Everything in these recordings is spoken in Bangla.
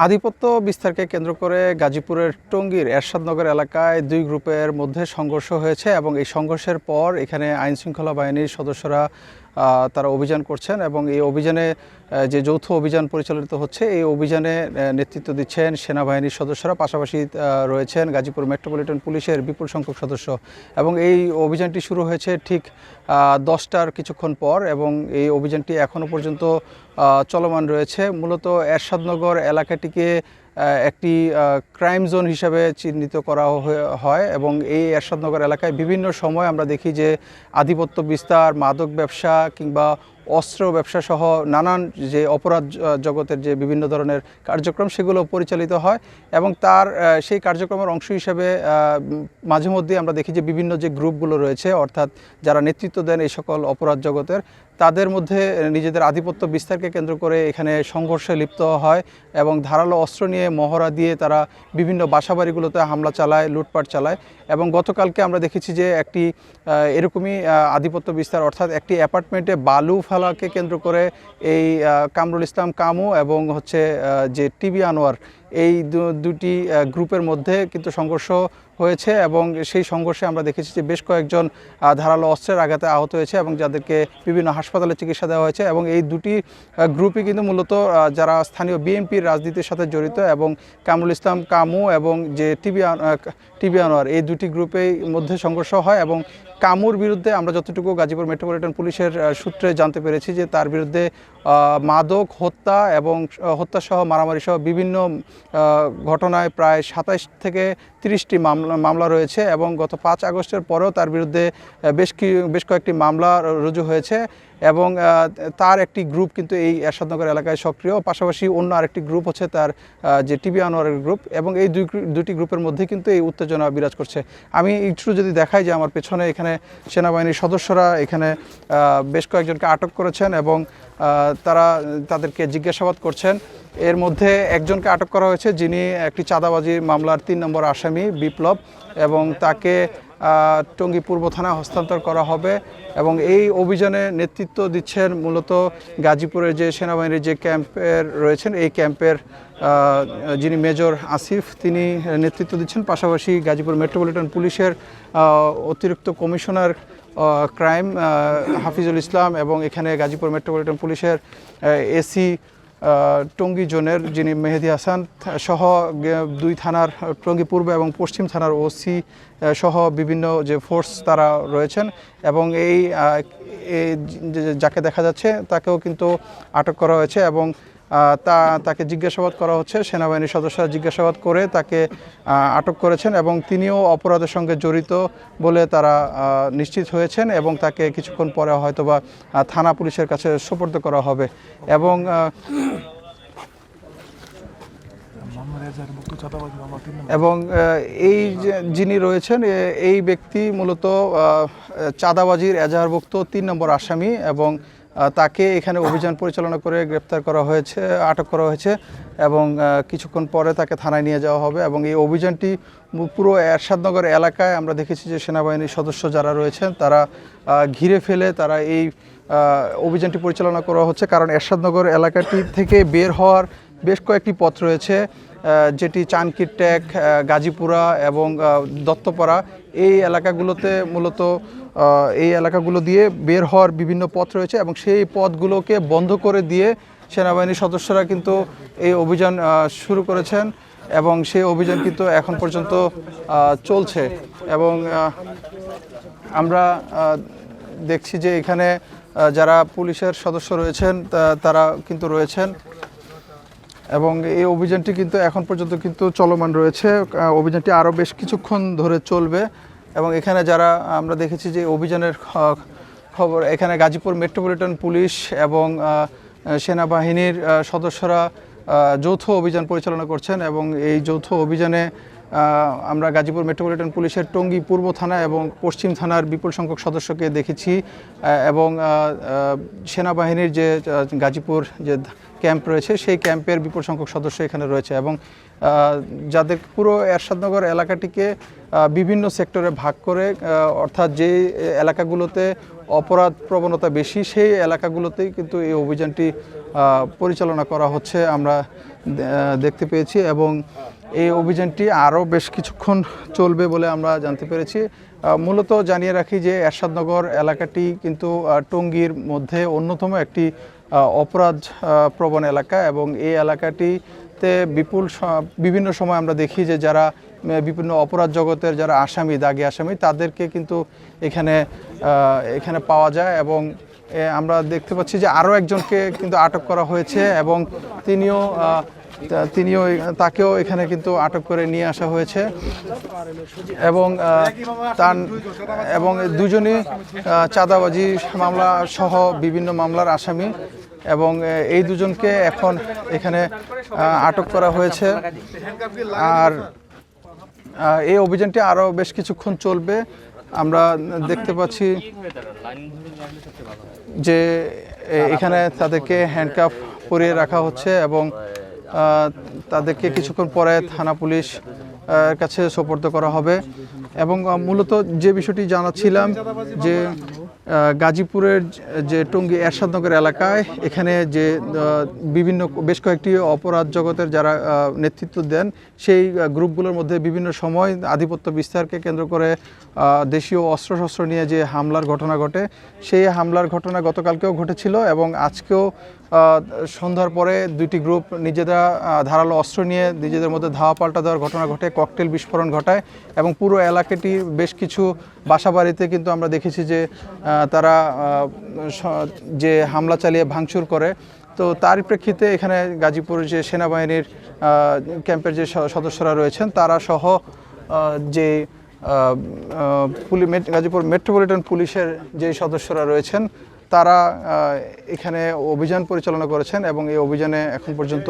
আধিপত্য বিস্তারকে কেন্দ্র করে গাজীপুরের টঙ্গীর এরশাদনগর এলাকায় দুই গ্রুপের মধ্যে সংঘর্ষ হয়েছে এবং এই সংঘর্ষের পর এখানে আইনশৃঙ্খলা বাহিনীর সদস্যরা তারা অভিযান করছেন এবং এই অভিযানে যে যৌথ অভিযান পরিচালিত হচ্ছে এই অভিযানে নেতৃত্ব দিচ্ছেন সেনাবাহিনীর সদস্যরা, পাশাপাশি রয়েছেন গাজীপুর মেট্রোপলিটন পুলিশের বিপুল সংখ্যক সদস্য এবং এই অভিযানটি শুরু হয়েছে ঠিক 10টার কিছুক্ষণ পর এবং এই অভিযানটি এখনও পর্যন্ত চলমান রয়েছে। মূলত এরশাদনগর এলাকাটিকে একটি ক্রাইম জোন হিসাবে চিহ্নিত করা হয় এবং এই এরশাদনগর এলাকায় বিভিন্ন সময় আমরা দেখি যে আধিপত্য বিস্তার, মাদক ব্যবসা কিংবা অস্ত্র ব্যবসা সহ নানান যে অপরাধ জগতের যে বিভিন্ন ধরনের কার্যক্রম সেগুলো পরিচালিত হয় এবং তার সেই কার্যক্রমের অংশ হিসেবে মাঝে মধ্যে আমরা দেখি যে বিভিন্ন যে গ্রুপগুলো রয়েছে, অর্থাৎ যারা নেতৃত্ব দেন এই সকল অপরাধ জগতের, তাদের মধ্যে নিজেদের আধিপত্য বিস্তারকে কেন্দ্র করে এখানে সংঘর্ষে লিপ্ত হয় এবং ধারালো অস্ত্র নিয়ে মহড়া দিয়ে তারা বিভিন্ন বাসাবাড়িগুলোতে হামলা চালায়, লুটপাট চালায় এবং গতকালকে আমরা দেখেছি যে একটি এরকমই আধিপত্য বিস্তার, অর্থাৎ একটি অ্যাপার্টমেন্টে বালু ফেলাকে কেন্দ্র করে এই কামরুল ইসলাম কামু এবং যে টিবি আনোয়ার, এই দুটি গ্রুপের মধ্যে কিন্তু সংঘর্ষ হয়েছে এবং সেই সংঘর্ষে আমরা দেখেছি যে বেশ কয়েকজন ধারালো অস্ত্রের আঘাতে আহত হয়েছে এবং যাদেরকে বিভিন্ন হাসপাতালে চিকিৎসা দেওয়া হয়েছে এবং এই দুটি গ্রুপই কিন্তু মূলত যারা স্থানীয় বিএনপির রাজনীতির সাথে জড়িত এবং কামরুল ইসলাম কামু এবং যে টিবি আনোয়ার, এই দুটি গ্রুপের মধ্যে সংঘর্ষ হয় এবং কামুর বিরুদ্ধে আমরা যতটুকু গাজীপুর মেট্রোপলিটন পুলিশের সূত্রে জানতে পেরেছি যে তার বিরুদ্ধে মাদক, হত্যা এবং হত্যাসহ মারামারিসহ বিভিন্ন ঘটনায় প্রায় 27 থেকে 30টি মামলা রয়েছে এবং গত 5 আগস্টের পরেও তার বিরুদ্ধে বেশ কয়েকটি মামলা রুজু হয়েছে এবং তার একটি গ্রুপ কিন্তু এই এরশাদনগর এলাকায় সক্রিয়, পাশাপাশি অন্য আরেকটি গ্রুপ হচ্ছে তার যে টিবি আনোয়ারের গ্রুপ এবং এই দুটি গ্রুপের মধ্যে কিন্তু এই উত্তেজনা বিরাজ করছে। আমি একটু যদি দেখাই যে আমার পেছনে এখানে সেনাবাহিনীর সদস্যরা এখানে বেশ কয়েকজনকে আটক করেছেন এবং তাদেরকে জিজ্ঞাসাবাদ করছেন। এর মধ্যে একজনকে আটক করা হয়েছে যিনি একটি চাঁদাবাজি মামলার 3 নম্বর আসামি বিপ্লব এবং তাকে টঙ্গী পূর্ব থানায় হস্তান্তর করা হবে এবং এই অভিযানে নেতৃত্ব দিচ্ছেন মূলত গাজীপুরের যে সেনাবাহিনীর যে ক্যাম্পের রয়েছেন এই ক্যাম্পের যিনি মেজর আসিফ, তিনি নেতৃত্ব দিচ্ছেন, পাশাপাশি গাজীপুর মেট্রোপলিটন পুলিশের অতিরিক্ত কমিশনার ক্রাইম হাফিজুল ইসলাম এবং এখানে গাজীপুর মেট্রোপলিটন পুলিশের এসি টঙ্গী জোনের যিনি মেহেদি হাসান সহ 2 থানার টঙ্গী পূর্ব এবং পশ্চিম থানার ওসি সহ বিভিন্ন যে ফোর্স তারা রয়েছেন এবং যাকে দেখা যাচ্ছে তাকেও কিন্তু আটক করা হয়েছে এবং তাকে জিজ্ঞাসাবাদ করা হচ্ছে। সেনাবাহিনীর সদস্যরা জিজ্ঞাসাবাদ করে তাকে আটক করেছেন এবং তিনিও অপরাধের সঙ্গে জড়িত বলে তারা নিশ্চিত হয়েছেন এবং তাকে কিছুক্ষণ পরে হয়তোবা থানা পুলিশের কাছে সোপর্দ করা হবে এবং এই যিনি রয়েছেন এই ব্যক্তি মূলত চাঁদাবাজির এজাহারভুক্ত 3 নম্বর আসামি এবং তাকে এখানে অভিযান পরিচালনা করে গ্রেপ্তার করা হয়েছে, আটক করা হয়েছে এবং কিছুক্ষণ পরে তাকে থানায় নিয়ে যাওয়া হবে এবং এই অভিযানটি পুরো এরশাদনগর এলাকায় আমরা দেখেছি যে সেনাবাহিনীর সদস্য যারা রয়েছেন তারা ঘিরে ফেলে তারা এই অভিযানটি পরিচালনা করা হচ্ছে, কারণ এরশাদনগর এলাকাটি থেকে বের হওয়ার বেশ কয়েকটি পথ রয়েছে, যেটি চানকির ট্যাগ, গাজীপুরা এবং দত্তপাড়া, এই এলাকাগুলোতে মূলত এই এলাকাগুলো দিয়ে বের হওয়ার বিভিন্ন পথ রয়েছে এবং সেই পথগুলোকে বন্ধ করে দিয়ে সেনাবাহিনীর সদস্যরা কিন্তু এই অভিযান শুরু করেছেন এবং সেই অভিযান কিন্তু এখন পর্যন্ত চলছে এবং আমরা দেখছি যে এখানে যারা পুলিশের সদস্য রয়েছেন তারা কিন্তু রয়েছেন এবং এই অভিযানটি কিন্তু এখন পর্যন্ত কিন্তু চলমান রয়েছে। অভিযানটি আরও বেশ কিছুক্ষণ ধরে চলবে এবং এখানে যারা আমরা দেখেছি যে অভিযানের খবর, এখানে গাজীপুর মেট্রোপলিটন পুলিশ এবং সেনাবাহিনীর সদস্যরা যৌথ অভিযান পরিচালনা করছেন এবং এই যৌথ অভিযানে আমরা গাজীপুর মেট্রোপলিটন পুলিশের টঙ্গী পূর্ব থানা এবং পশ্চিম থানার বিপুল সংখ্যক সদস্যকে দেখেছি এবং সেনাবাহিনীর যে গাজীপুর যে ক্যাম্প রয়েছে সেই ক্যাম্পের বিপুল সংখ্যক সদস্য এখানে রয়েছে এবং যাদের পুরো এরশাদনগর এলাকাটিকে বিভিন্ন সেক্টরে ভাগ করে, অর্থাৎ যে এলাকাগুলোতে অপরাধ প্রবণতা বেশি সেই এলাকাগুলোতেই কিন্তু এই অভিযানটি পরিচালনা করা হচ্ছে। আমরা দেখতে পেয়েছি এবং এই অভিযানটি আরও বেশ কিছুক্ষণ চলবে বলে আমরা জানতে পেরেছি। মূলত জানিয়ে রাখি যে এরশাদনগর এলাকাটি কিন্তু টঙ্গীর মধ্যে অন্যতম একটি অপরাধ প্রবণ এলাকা এবং এই এলাকাটিতে বিভিন্ন সময় আমরা দেখি যে যারা বিভিন্ন অপরাধ জগতের যারা আসামি, দাগী আসামি, তাদেরকে কিন্তু এখানে পাওয়া যায় এবং আমরা দেখতে পাচ্ছি যে আরও একজনকে কিন্তু আটক করা হয়েছে এবং তাকেও এখানে কিন্তু আটক করে নিয়ে আসা হয়েছে এবং দুজনই চাঁদাবাজি মামলা সহ বিভিন্ন মামলার আসামি এবং এই দুজনকে এখন এখানে আটক করা হয়েছে। আর এই অভিযানটি আরও বেশ কিছুক্ষণ চলবে। আমরা দেখতে পাচ্ছি যে এখানে তাদেরকে হ্যান্ডকাফ পরিয়ে রাখা হচ্ছে এবং তাদেরকে কিছুক্ষণ পরে থানা পুলিশ কাছে সোপর্দ করা হবে। এবং মূলত যে বিষয়টি জানাচ্ছিলাম যে গাজীপুরের যে টঙ্গী এরশাদনগর এলাকায় এখানে যে বেশ কয়েকটি অপরাধ জগতের যারা নেতৃত্ব দেন সেই গ্রুপগুলোর মধ্যে বিভিন্ন সময় আধিপত্য বিস্তারকে কেন্দ্র করে দেশীয় অস্ত্রশস্ত্র নিয়ে যে হামলার ঘটনা ঘটে, সেই হামলার ঘটনা গতকালকেও ঘটেছিল এবং আজকেও সন্ধ্যার পরে দুইটি গ্রুপ নিজেরা ধারালো অস্ত্র নিয়ে নিজেদের মধ্যে ধাওয়া পাল্টা দেওয়ার ঘটনা ঘটে, ককটেল বিস্ফোরণ ঘটায় এবং পুরো এলাকাটির বেশ কিছু বাসাবাড়িতে কিন্তু আমরা দেখেছি যে তারা যে হামলা চালিয়ে ভাঙচুর করে। তো তারই প্রেক্ষিতে এখানে গাজীপুর যে সেনাবাহিনীর ক্যাম্পের যে সদস্যরা রয়েছেন তারা সহ যে গাজীপুর মেট্রোপলিটন পুলিশের যে সদস্যরা রয়েছেন তারা এখানে অভিযান পরিচালনা করেছেন এবং এই অভিযানে এখন পর্যন্ত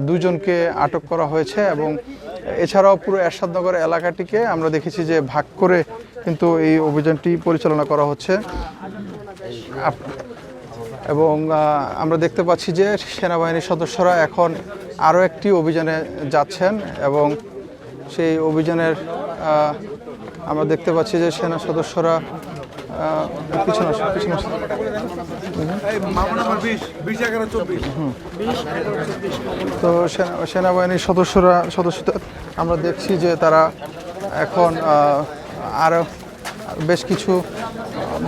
দুজনকে আটক করা হয়েছে এবং এছাড়াও পুরো এরশাদনগর এলাকাটিকে আমরা দেখেছি যে ভাগ করে কিন্তু এই অভিযানটি পরিচালনা করা হচ্ছে এবং আমরা দেখতে পাচ্ছি যে সেনাবাহিনীর সদস্যরা এখন আরও একটি অভিযানে যাচ্ছেন এবং সেই অভিযানের আমরা দেখতে পাচ্ছি যে সেনা সদস্যরা তো সেনাবাহিনীর সদস্যরা আমরা দেখছি যে তারা এখন আরও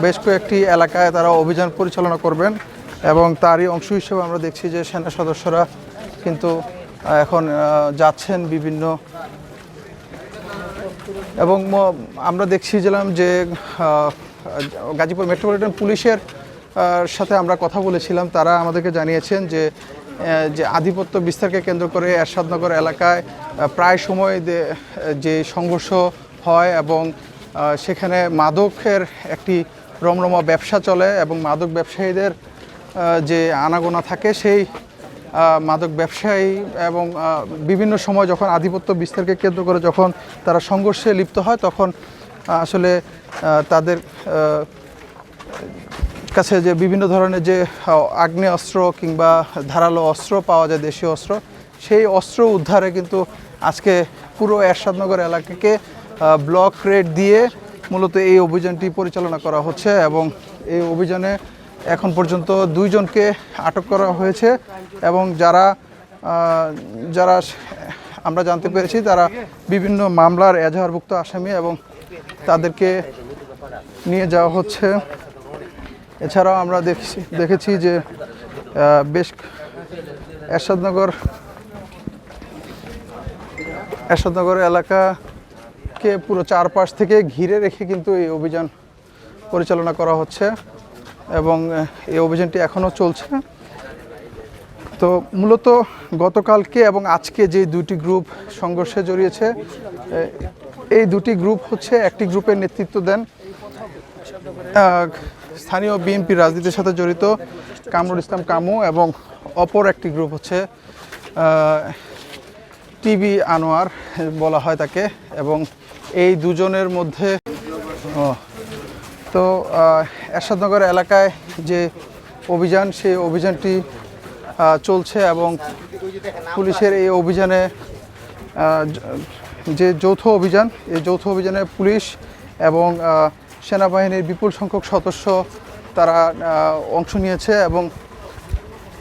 বেশ কয়েকটি এলাকায় তারা অভিযান পরিচালনা করবেন এবং তারই অংশ হিসেবে আমরা দেখছি যে সেনা সদস্যরা কিন্তু এখন যাচ্ছেন বিভিন্ন এবং আমরা দেখছিলাম যে গাজীপুর মেট্রোপলিটন পুলিশের সাথে আমরা কথা বলেছিলাম। তারা আমাদেরকে জানিয়েছেন যে আধিপত্য বিস্তারকে কেন্দ্র করে এরশাদনগর এলাকায় প্রায় সময় যে সংঘর্ষ হয় এবং সেখানে মাদকের একটি রমরমা ব্যবসা চলে এবং মাদক ব্যবসায়ীদের যে আনাগোনা থাকে সেই মাদক ব্যবসায়ী এবং বিভিন্ন সময় যখন আধিপত্য বিস্তারকে কেন্দ্র করে যখন তারা সংঘর্ষে লিপ্ত হয় তখন আসলে তাদের কাছে যে বিভিন্ন ধরনের যে আগ্নেয়াস্ত্র কিংবা ধারালো অস্ত্র পাওয়া যায়, দেশীয় অস্ত্র, সেই অস্ত্র উদ্ধারে কিন্তু আজকে পুরো এরশাদনগর এলাকাকে ব্লক রেড দিয়ে মূলত এই অভিযানটি পরিচালনা করা হচ্ছে এবং এই অভিযানে এখন পর্যন্ত দুইজনকে আটক করা হয়েছে এবং যারা আমরা জানতে পেরেছি তারা বিভিন্ন মামলার এজাহারভুক্ত আসামি এবং তাদেরকে নিয়ে যাওয়া হচ্ছে। এছাড়াও আমরা দেখেছি যে বেশ এরশাদনগর এলাকাকে পুরো চারপাশ থেকে ঘিরে রেখে কিন্তু এই অভিযান পরিচালনা করা হচ্ছে এবং এই অভিযানটি এখনও চলছে। তো মূলত গতকালকে এবং আজকে যে দুটি গ্রুপ সংঘর্ষে জড়িয়েছে, এই দুটি গ্রুপ হচ্ছে একটি গ্রুপের নেতৃত্ব দেন স্থানীয় বিএনপি রাজনীতির সাথে জড়িত কামরুল ইসলাম কামু এবং অপর একটি গ্রুপ হচ্ছে টিবি আনোয়ার বলা হয় তাকে এবং এই দুজনের মধ্যে তো এরশাদনগর এলাকায় যে অভিযান সেই অভিযানটি চলছে এবং পুলিশের এই অভিযানে যে যৌথ অভিযান, এই যৌথ অভিযানে পুলিশ এবং সেনাবাহিনীর বিপুল সংখ্যক সদস্য তারা অংশ নিয়েছে এবং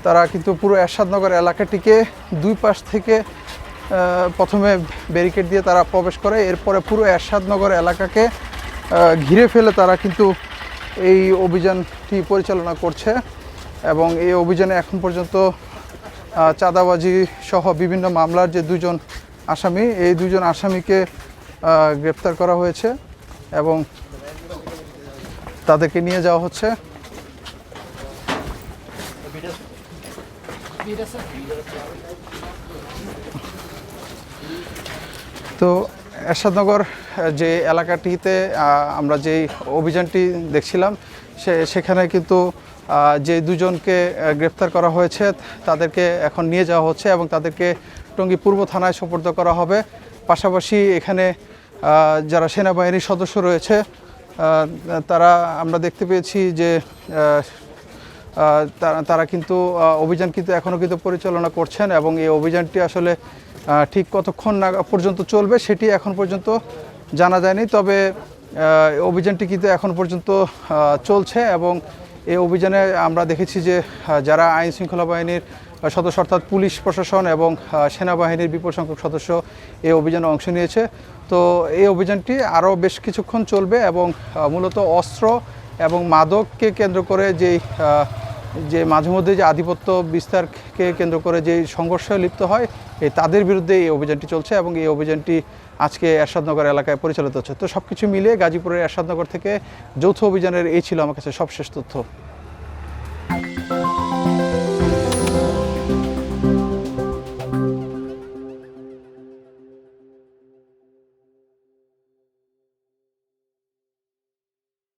তারা কিন্তু পুরো এরশাদনগর এলাকাটিকে দুই পাশ থেকে প্রথমে ব্যারিকেড দিয়ে তারা প্রবেশ করে, এরপরে পুরো এরশাদনগর এলাকাকে ঘিরে ফেলে তারা কিন্তু এই অভিযানটি পরিচালনা করছে। এবং এই অভিযানে এখন পর্যন্ত চাঁদাবাজি সহ বিভিন্ন মামলার যে দুজন আসামি, এই দুজন আসামিকে গ্রেপ্তার করা হয়েছে এবং তাদেরকে নিয়ে যাওয়া হচ্ছে। তো এরশাদনগর যে এলাকাটিতে আমরা যেই অভিযানটি দেখছিলাম সেখানে কিন্তু যে দুজনকে গ্রেপ্তার করা হয়েছে তাদেরকে এখন নিয়ে যাওয়া হচ্ছে এবং তাদেরকে টঙ্গী পূর্ব থানায় সোপর্দ করা হবে। পাশাপাশি এখানে যারা সেনাবাহিনীর সদস্য রয়েছে তারা আমরা দেখতে পেয়েছি যে তারা কিন্তু অভিযান কিন্তু এখনও কিন্তু পরিচালনা করছেন এবং এই অভিযানটি আসলে ঠিক কতক্ষণ পর্যন্ত চলবে সেটি এখন পর্যন্ত জানা যায়নি। তবে অভিযানটি কিন্তু এখন পর্যন্ত চলছে এবং এই অভিযানে আমরা দেখেছি যে যারা আইন শৃঙ্খলা বাহিনীর সদস্য অর্থাৎ পুলিশ প্রশাসন এবং সেনাবাহিনীর বিপুল সংখ্যক সদস্য এই অভিযানে অংশ নিয়েছে। তো এই অভিযানটি আরও বেশ কিছুক্ষণ চলবে এবং মূলত অস্ত্র এবং মাদককে কেন্দ্র করে যে মাঝে মধ্যে যে আধিপত্য বিস্তারকে কেন্দ্র করে যে সংঘর্ষে লিপ্ত হয় তাদের বিরুদ্ধে এই অভিযানটি চলছে এবং এই অভিযানটি আজকে এরশাদনগর এলাকায় পরিচালিত হচ্ছে। তো সব কিছু মিলিয়ে গাজীপুরের এরশাদনগর থেকে যৌথ অভিযানের এই ছিল আমার কাছে সবশেষ তথ্য।